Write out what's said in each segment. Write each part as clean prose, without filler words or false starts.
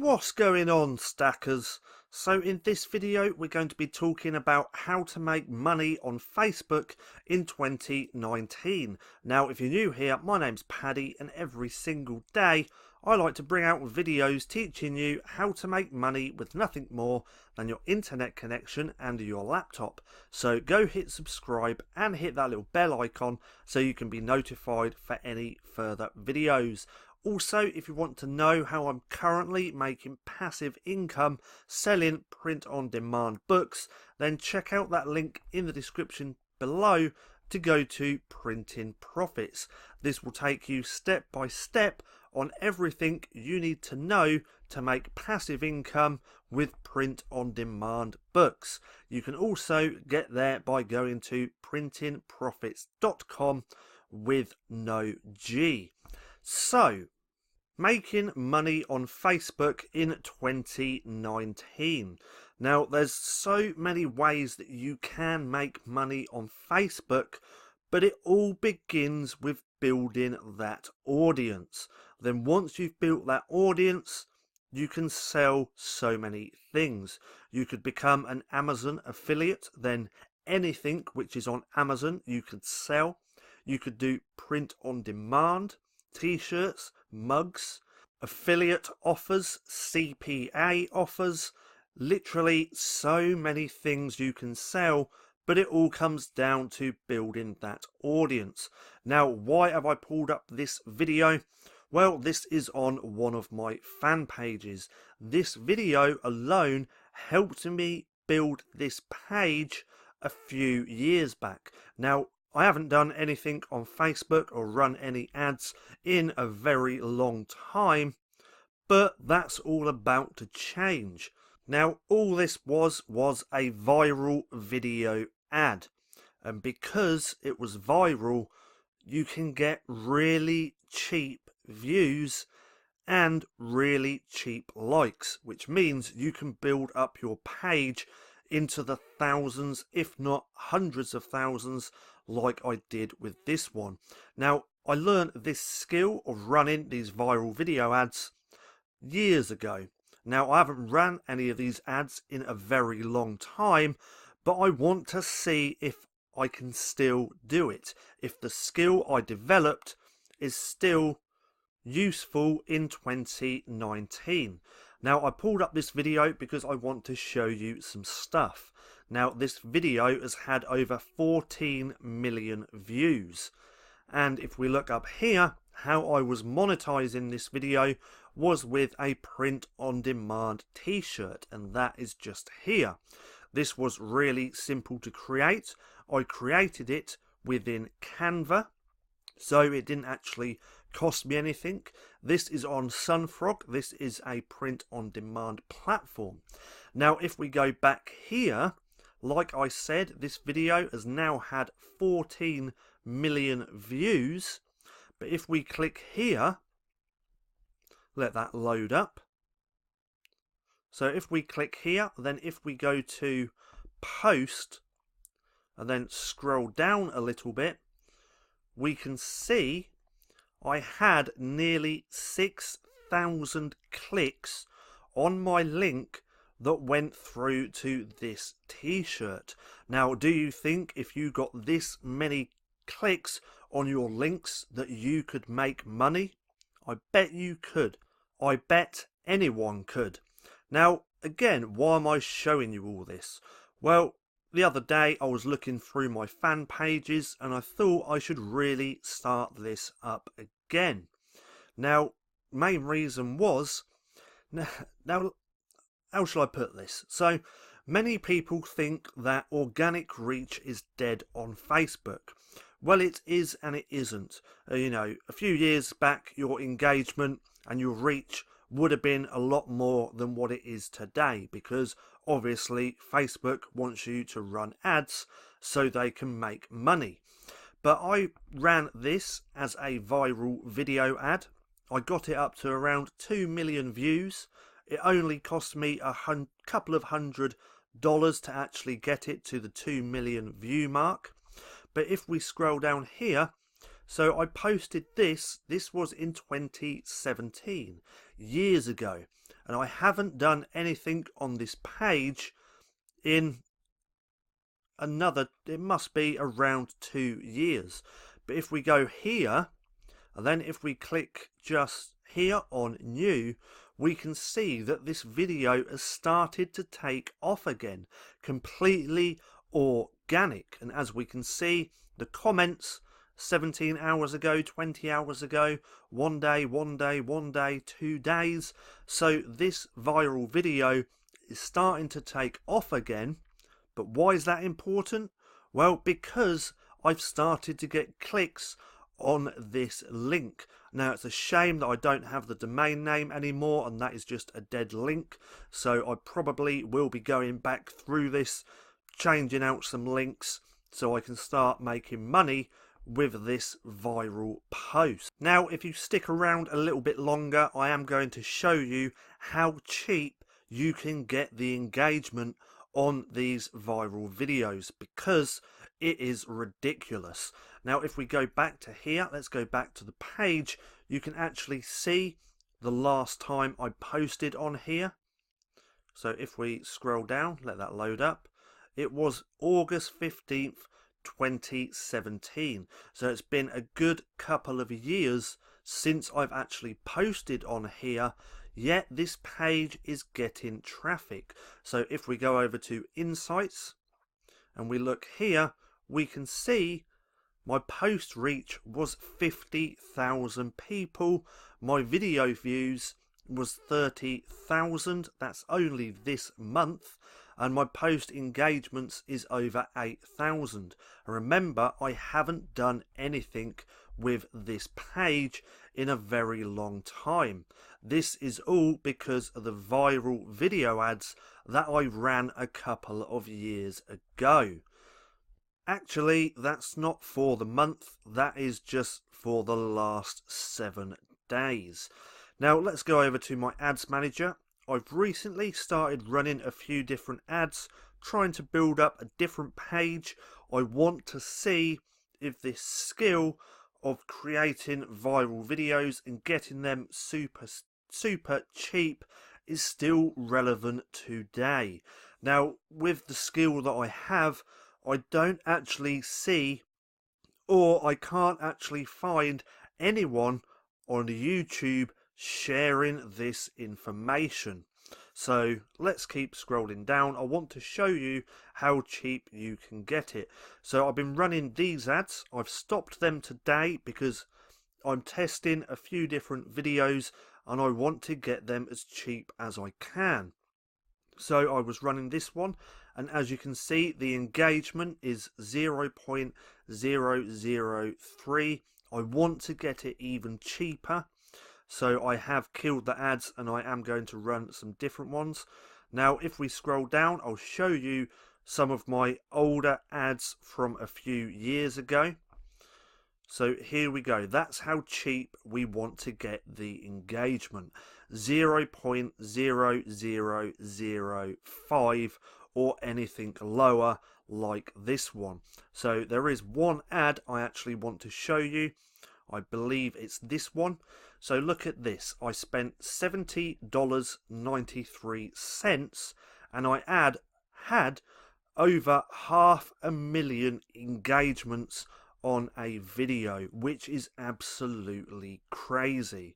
What's going on, stackers? So in this video we're going to be talking about how to make money on Facebook in 2019. Now if you're new here, my name's Paddy and every single day I like to bring out videos teaching you how to make money with nothing more than your internet connection and your laptop. So go hit subscribe and hit that little bell icon so you can be notified for any further videos. Also, if you want to know how I'm currently making passive income selling print-on-demand books, then check out that link in the description below to go to Printing Profits. This will take you step by step on everything you need to know to make passive income with print-on-demand books. You can also get there by going to printingprofits.com with no G. So, making money on Facebook in 2019. Now, there's so many ways that you can make money on Facebook, but it all begins with building that audience. Then once you've built that audience, you can sell so many things. You could become an Amazon affiliate, then anything which is on Amazon you could sell. You could do print on demand, t-shirts, mugs, affiliate offers, CPA offers, literally so many things you can sell, but it all comes down to building that audience. Now, why have I pulled up this video? Well, this is on one of my fan pages. This video alone helped me build this page a few years back. Now, I haven't done anything on Facebook or run any ads in a very long time, but that's all about to change. Now, all this was a viral video ad, and because it was viral, you can get really cheap views and really cheap likes, which means you can build up your page into the thousands, if not hundreds of thousands, like I did with this one. Now, I learned this skill of running these viral video ads years ago. Now, I haven't ran any of these ads in a very long time, but I want to see if I can still do it, if the skill I developed is still useful in 2019. Now, I pulled up this video because I want to show you some stuff. Now, this video has had over 14 million views. And if we look up here, how I was monetizing this video was with a print-on-demand t-shirt, and that is just here. This was really simple to create. I created it within Canva, so it didn't actually cost me anything. This is on Sunfrog. This is a print-on-demand platform. Now, if we go back here, like I said, this video has now had 14 million views. But if we click here, let that load up. So if we click here, then if we go to post and then scroll down a little bit, we can see I had nearly 6,000 clicks on my link that went through to this t-shirt. Now, do you think if you got this many clicks on your links that you could make money? I bet you could. I bet anyone could. Now, again, why am I showing you all this? Well, the other day I was looking through my fan pages and I thought I should really start this up again. Now, main reason was, now how shall I put this? So, many people think that organic reach is dead on Facebook. Well, it is and it isn't. You know, a few years back, your engagement and your reach would have been a lot more than what it is today, because obviously Facebook wants you to run ads so they can make money. But I ran this as a viral video ad. I got it up to around 2 million views. It only cost me a couple of $100 to actually get it to the 2 million view mark. But if we scroll down here, so I posted this was in 2017, years ago. and I haven't done anything on this page in another, it must be around 2 years. But if we go here, and then if we click just here on new, we can see that this video has started to take off again, completely organic. And as we can see, the comments 17 hours ago, 20 hours ago, 1 day, 1 day, 1 day, 2 days. So this viral video is starting to take off again. But why is that important? Well, because I've started to get clicks on this link. Now, it's a shame that I don't have the domain name anymore, and that is just a dead link. So I probably will be going back through this, changing out some links so I can start making money with this viral post. Now, if you stick around a little bit longer, I am going to show you how cheap you can get the engagement on these viral videos, because it is ridiculous. Now, if we go back to here, let's go back to the page, you can actually see the last time I posted on here. So if we scroll down, let that load up, it was August 15th 2017. So it's been a good couple of years since I've actually posted on here, yet this page is getting traffic. So if we go over to Insights and we look here, we can see my post reach was 50,000 people. My video views was 30,000. That's only this month. And my post engagements is over 8,000. Remember, I haven't done anything with this page in a very long time. This is all because of the viral video ads that I ran a couple of years ago. Actually, that's not for the month, that is just for the last 7 days. Now let's go over to my ads manager. I've recently started running a few different ads, trying to build up a different page. I want to see if this skill of creating viral videos and getting them super cheap is still relevant today. Now, with the skill that I have, I don't actually see, or I can't actually find anyone on YouTube sharing this information. So let's keep scrolling down. I want to show you how cheap you can get it. So I've been running these ads. I've stopped them today because I'm testing a few different videos and I want to get them as cheap as I can. So I was running this one, and as you can see, the engagement is 0.003. I want to get it even cheaper. So I have killed the ads and I am going to run some different ones. Now, if we scroll down, I'll show you some of my older ads from a few years ago. So here we go. That's how cheap we want to get the engagement. 0.0005 or anything lower like this one. So there is one ad I actually want to show you. I believe it's this one. So look at this. I spent $70.93 and I had over 500,000 engagements on a video, which is absolutely crazy.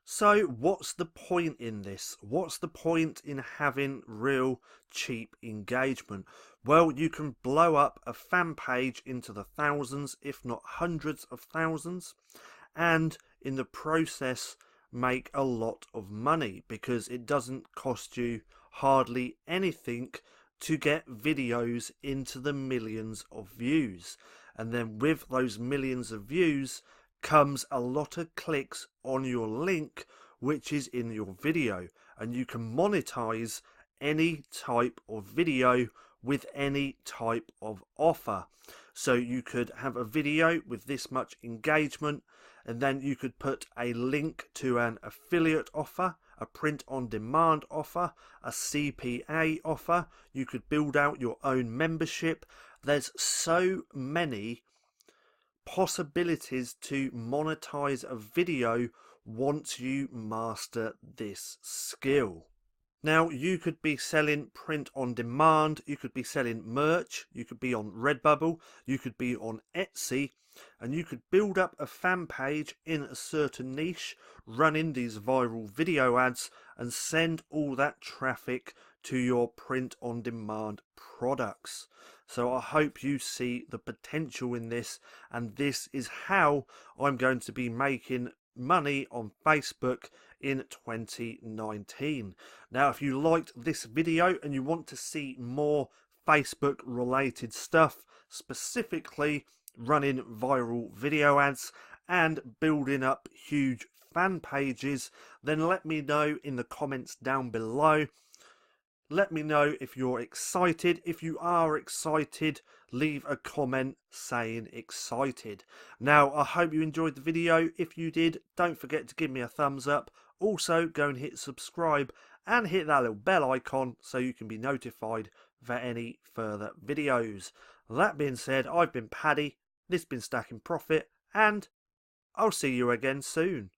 So what's the point in this? What's the point in having real cheap engagement? Well, you can blow up a fan page into the thousands, if not hundreds of thousands, and in the process make a lot of money, because it doesn't cost you hardly anything to get videos into the millions of views. And then with those millions of views comes a lot of clicks on your link, which is in your video, and you can monetize any type of video with any type of offer. So you could have a video with this much engagement, and then you could put a link to an affiliate offer, a print on demand offer, a CPA offer. You could build out your own membership. There's so many possibilities to monetize a video once you master this skill. Now, you could be selling print on demand, you could be selling merch, you could be on Redbubble, you could be on Etsy, and you could build up a fan page in a certain niche, running these viral video ads, and send all that traffic to your print on demand products. So I hope you see the potential in this, and this is how I'm going to be making money on Facebook in 2019. Now, if you liked this video and you want to see more Facebook related stuff, specifically running viral video ads and building up huge fan pages, then let me know in the comments down below. Let me know if you're excited. If you are excited, leave a comment saying excited. Now, I hope you enjoyed the video. If you did, don't forget to give me a thumbs up. Also, go and hit subscribe and hit that little bell icon so you can be notified for any further videos. That being said, I've been Paddy, this has been Stacking Profit, and I'll see you again soon.